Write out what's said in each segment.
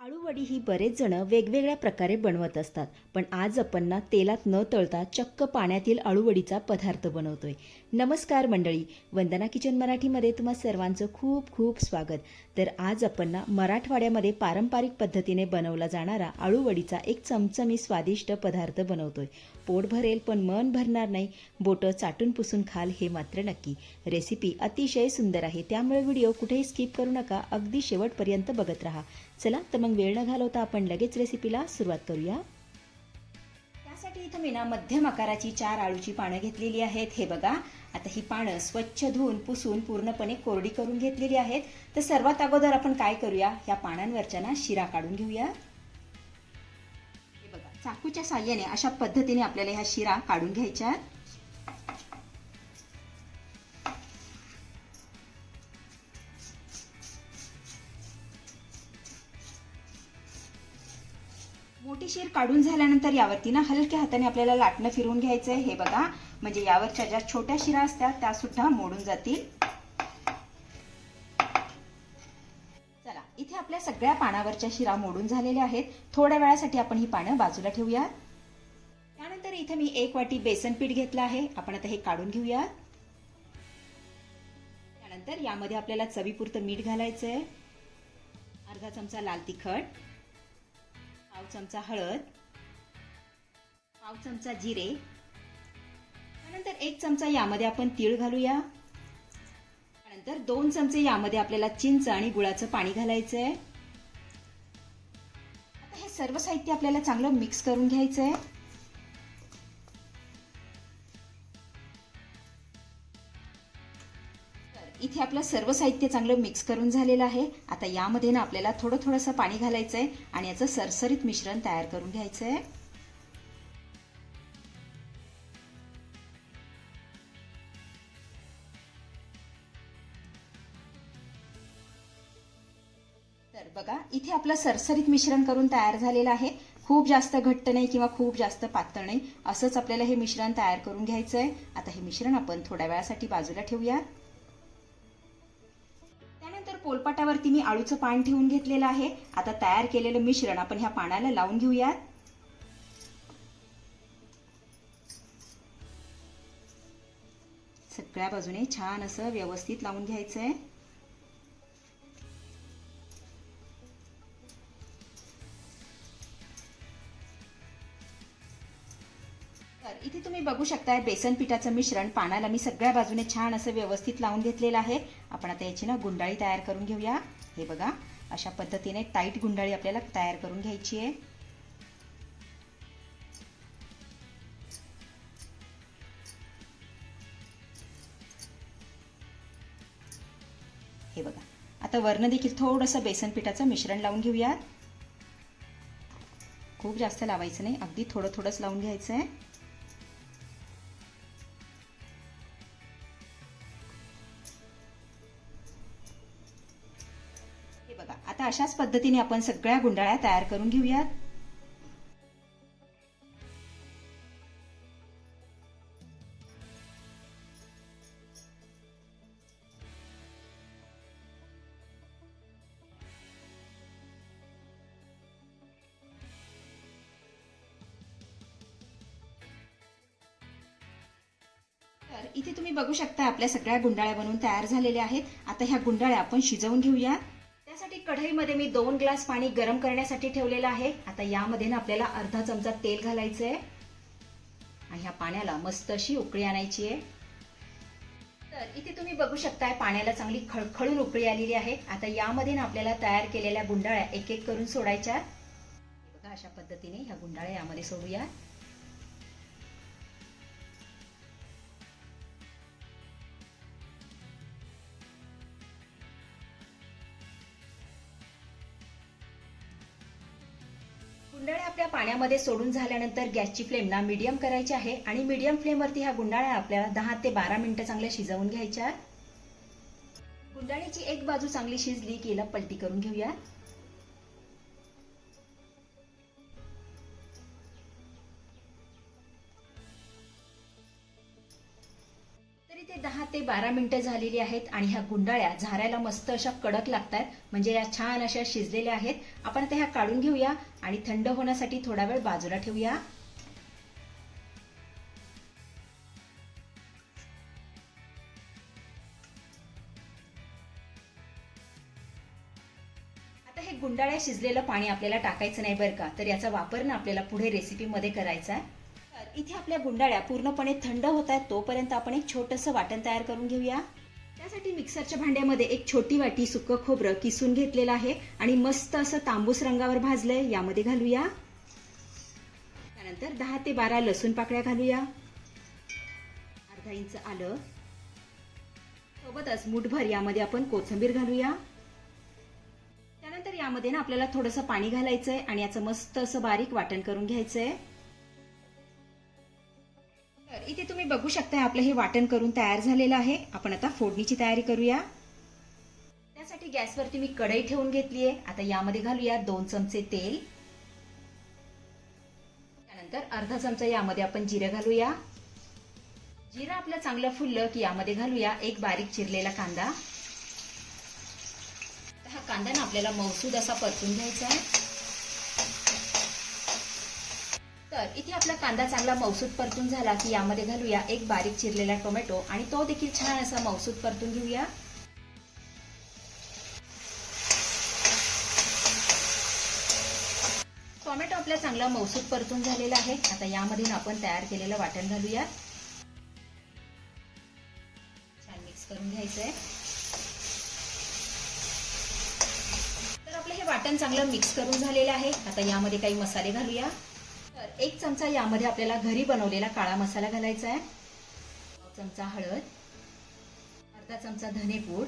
आळूवडी ही बरेच जण वेगवेगळ्या प्रकारे बनवत असतात. पण आज आपण ना तेलात न तळता चक्क पाण्यातील आळूवडीचा पदार्थ बनवतोय. नमस्कार मंडळी, वंदना किचन मराठीमध्ये तुम्हा सर्वांचं खूप खूप स्वागत. तर आज आपण ना मराठवाड्यामध्ये पारंपरिक पद्धतीने बनवला जाणारा आळूवडीचा एक चमचमी स्वादिष्ट पदार्थ बनवतोय. पोट भरेल पण मन भरणार नाही, बोटं चाटून पुसून खाल हे मात्र नक्की. रेसिपी अतिशय सुंदर आहे, त्यामुळे व्हिडिओ कुठेही स्किप करू नका, अगदी शेवटपर्यंत बघत राहा. चला तर मग वेळ न घालवता आपण लगेच रेसिपीला सुरुवात करूया. त्यासाठी इथं मी ना मध्यम आकाराची 4 आळूची पानं घेतलेली आहेत. हे बघा, आता ही पानं स्वच्छ धुवून पुसून पूर्णपणे कोरडी करून घेतलेली आहेत. तर सर्वात अगोदर आपण काय करूया, या पानांवरच्या ना शिरा काढून घेऊया. हे बघा, चाकूच्या साहाय्याने अशा पद्धतीने आपल्याला ह्या शिरा काढून घ्यायच्या. मोठी शीर काढून झाल्यानंतर यावरती ना हलक्या हाताने आपल्याला लाटणं फिरवून घ्यायचंय. हे बघा, म्हणजे यावरच्या ज्या छोट्या शिरा असतात त्या सुद्धा मोडून जातील. चला, इथे आपल्या सगळ्या पानावरच्या शिरा मोडून झालेल्या आहेत. थोड्या वेळासाठी आपण ही पानं बाजूला ठेवूया. त्यानंतर इथे मी 1 वाटी बेसन पीठ घेतलं आहे. आपण आता हे काढून घेऊया. त्यानंतर यामध्ये आपल्याला चवीपुरतं मीठ घालायचंय, अर्धा चमचा लाल तिखट, पाव चमचा हळद, पाव चमचा जिरे, त्यानंतर 1 चमचा यामध्ये आपण तीळ घालूया. त्यानंतर 2 चमचे यामध्ये आपल्याला चिंच आणि गुळाचं पाणी घालायचंय. आता हे सर्व साहित्य आपल्याला चांगलं मिक्स करून घ्यायचंय. इथे आपलं सर्व साहित्य चांगलं मिक्स करून झालेलं आहे. आता यामध्ये ना आपल्याला थोडंसं पाणी घालायचंय आणि याचं सरसरीत मिश्रण तयार करून घ्यायचंय. तर बघा, इथे आपलं सरसरीत मिश्रण करून तयार झालेलं आहे. खूप जास्त घट्ट नाही किंवा खूप जास्त पातळ नाही, असंच आपल्याला हे मिश्रण तयार करून घ्यायचंय. आता हे मिश्रण आपण थोड्या वेळासाठी बाजूला ठेवूया. त्यानंतर पोलपाटावरती मी आळूचं पान ठेवून घेतलेलं आहे. आता तयार केलेलं मिश्रण आपण ह्या पानाला लावून घेऊयात. सगळ्या बाजूने छान असं व्यवस्थित लावून घ्यायचंय. तर इथे तुम्ही बघू शकताय, बेसन पिठाचं मिश्रण पानाला मी सगळ्या बाजूने छान असं व्यवस्थित लावून घेतलेलं आहे. आपण आता याची ना गुंडाळी तयार करून घेऊया. हे बघा, अशा पद्धतीने टाईट गुंडाळी आपल्याला तयार करून घ्यायची आहे. हे बघा, आता वरनं देखील थोडंसं बेसन पिठाचं मिश्रण लावून घेऊया. खूप जास्त लावायचं नाही, अगदी थोडंच लावून घ्यायचं आहे. हे बघा, आता अशाच पद्धतीने आपण सगळ्या गुंडाळ्या तयार करून घेऊयात. तर इथे तुम्ही बघू शकता, आपल्या सगळ्या गुंडाळ्या बनवून तयार झालेल्या आहेत. आता ह्या गुंडाळ्या आपण शिजवून घेऊया. त्यासाठी कढईमध्ये मी 2 ग्लास पाणी गरम करण्यासाठी ठेवलेलं आहे. आता यामध्ये ना आपल्याला अर्धा चमचा तेल घालायचंय आणि ह्या पाण्याला मस्त अशी उकळी आणायची आहे. तर इथे तुम्ही बघू शकताय, पाण्याला चांगली खळखळून उकळी आलेली आहे. आता यामध्ये ना आपल्याला तयार केलेल्या गुंडाळ्या एक एक करून सोडायच्या. बघा, अशा पद्धतीने ह्या गुंडाळ्या यामध्ये सोडूया. गुंडाळ्या आपल्या पाण्यामध्ये सोडून झाल्यानंतर गॅसची फ्लेम ना मीडियम करायची आहे आणि मीडियम फ्लेमवरती ह्या गुंडाळ्या आपल्याला 10 ते 12 मिनिटं चांगल्या शिजवून घ्यायच्या. गुंडाळीची एक बाजू चांगली शिजली की याला पलटी करून घेऊया. तर इथे इथे 10 ते 12 मिनिटं झालेली आहेत आणि ह्या गुंडाळ्या झारायला मस्त अशा कडक लागतात, म्हणजे या छान अशा शिजलेल्या आहेत. आपण आता ह्या काढून घेऊया आणि थंड होण्यासाठी थोडा वेळ बाजूला ठेवूया. आता हे गुंडाळ्या शिजलेलं पाणी आपल्याला टाकायचं नाही बरं का, तर याचा वापर ना आपल्याला पुढे रेसिपीमध्ये करायचा आहे. तर इथे आपल्या गुंडाळ्या पूर्णपणे थंड होत आहेत, तोपर्यंत आपण एक छोटंसं वाटण तयार करून घेऊया. त्यासाठी मिक्सरच्या भांड्यामध्ये एक छोटी वाटी सुकं खोबरं किसून घेतलेलं आहे आणि मस्त असं तांबूस रंगावर भाजलंय, यामध्ये घालूया. त्यानंतर 10 ते 12 लसूण पाकळ्या घालूया. अर्धा इंच आलं, सोबतच मुठभर यामध्ये आपण कोथिंबीर घालूया. त्यानंतर यामध्ये ना आपल्याला थोडंसं पाणी घालायचंय आणि याचं मस्त असं बारीक वाटण करून घ्यायचंय. तर इथे तुम्ही बघू शकता आपलं हे वाटण करून तयार झालेलं आहे. आपण आता फोडणीची तयारी करूया. त्यासाठी गॅसवरती मी कढई ठेवून घेतली आहे. आता यामध्ये घालूया 2 चमचे तेल. त्यानंतर अर्धा चमचा यामध्ये आपण जिरे घालूया. जिरं आपलं चांगलं फुललं की यामध्ये घालूया एक बारीक चिरलेला कांदा. हा कांदा ना आपल्याला मौसूद असा परतून घ्यायचा आहे. तर इथे आपला कांदा चांगला मौसूद परतून झाला की यामध्ये घालूया एक बारीक चिरलेला टोमॅटो आणि तो देखील छान असा मौसूद परतून घेऊया. टोमॅटो आपला चांगला मौसूद परतून झालेला आहे. आता यामध्ये आपण तयार केलेलं वाटण घालूया. छान मिक्स करून घ्यायचंय. तर आपलं हे वाटण चांगलं मिक्स करून झालेलं आहे. आता यामध्ये काही मसाले घालूया. तर 1 चमचा यामध्ये आपल्याला घरी बनवलेला काळा मसाला घालायचा आहे. 1 चमचा हळद, अर्धा चमचा धनेपूड,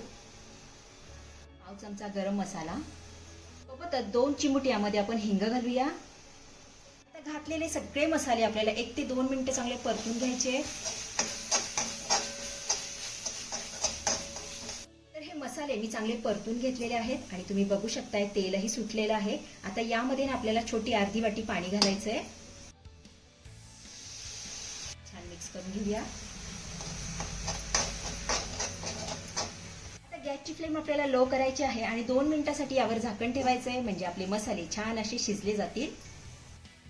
1 चमचा गरम मसाला, सोबतच 2 चिमूट यामध्ये आपण हिंग घालूया. आता घातलेले सगळे मसाले आपल्याला 1 ते 2 मिनिटं चांगले परतून घ्यायचे. मसाले मी चांगले परतून घेतलेले आहेत आणि तुम्ही बघू शकताय तेलही सुटलेलं आहे. आता यामध्ये आपल्याला छोटी अर्धी वाटी पाणी घालायचंय. छान मिक्स करून घेऊया. आता गॅसची फ्लेम आपल्याला लो करायची आहे आणि 2 मिनिटांसाठी यावर झाकण ठेवायचंय, म्हणजे आपले मसाले छान असे शिजले जातील.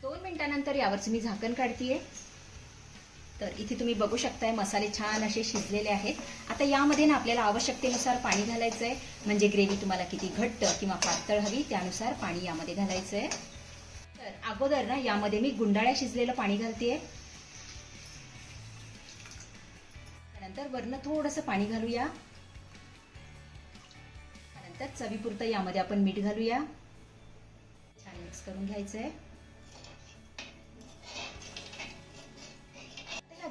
2 मिनिटांनंतर यावरच मी झाकण काढतीये. तर इथे तुम्ही बघू शकताय मसाले छान असे शिजलेले आहेत. आता यामध्ये ना आपल्याला आवश्यकतेनुसार पाणी घालायचंय, म्हणजे ग्रेव्ही तुम्हाला किती घट्ट किंवा पातळ हवी त्यानुसार पाणी यामध्ये घालायचंय. तर अगोदर ना यामध्ये मी गुंडाळ्या शिजलेलं पाणी घालतेय. त्यानंतर वरनं थोडंसं पाणी घालूया. त्यानंतर चवीपुरतं यामध्ये आपण मीठ घालूया. छान मिक्स करून घ्यायचंय.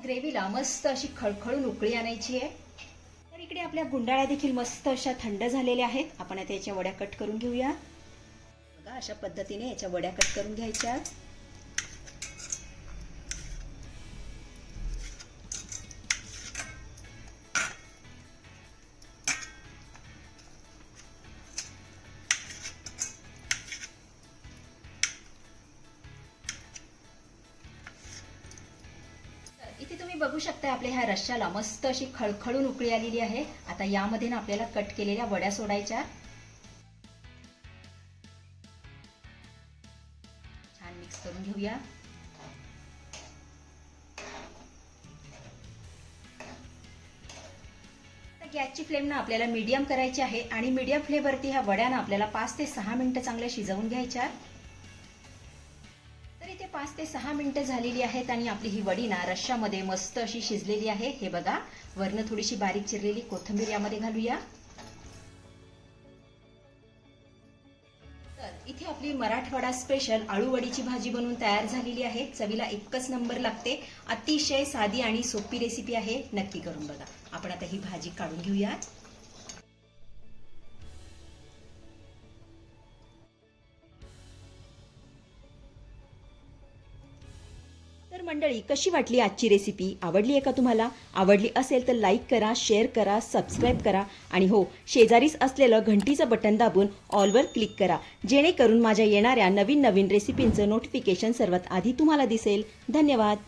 ग्रेव्हीला मस्त अशी खळखळून उकळी आणायची आहे. तर इकडे आपल्या गुंडाळ्या देखील मस्त अशा थंड झालेल्या आहेत. आपण आता याच्या वड्या कट करून घेऊया. बघा अशा पद्धतीने याच्या वड्या कट करून घ्यायच्या. इथे तुम्ही बघू शकता आपल्या ह्या रश्श्याला मस्त अशी खळखळून उकळी आलेली आहे. आता यामध्ये ना आपल्याला कट केलेल्या वड्या सोडायच्या. छान मिक्स करून घेऊया. गॅसची फ्लेम ना आपल्याला मीडियम करायची आहे आणि मीडियम फ्लेमवरती ह्या वड्या ना आपल्याला 5 ते 6 मिनिटं चांगल्या शिजवून घ्यायच्या. 5 ते 6 मिनिटं झालेली आहेत आणि आपली ही वडी ना रश्श्यामध्ये मस्त अशी शिजलेली आहे. हे बघा, वरनं थोडीशी बारीक चिरलेली कोथिंबीर यामध्ये घालूया. तर इथे आपली मराठवाडा स्पेशल आळू वडीची भाजी बनवून तयार झालेली आहे. चवीला एकच नंबर लागते. अतिशय साधी आणि सोपी रेसिपी आहे. नक्की करून बघा. आपण आता ही भाजी काढून घेऊया. तर मंडळी, कशी वाटली आजची रेसिपी? आवडली आहे का तुम्हाला? आवडली असेल तर लाईक करा, शेअर करा, सबस्क्राईब करा आणि हो, शेजारीच असलेलं घंटीचं बटन दाबून ऑलवर क्लिक करा, जेणेकरून माझ्या येणाऱ्या नवीन रेसिपींचं नोटिफिकेशन सर्वात आधी तुम्हाला दिसेल. धन्यवाद.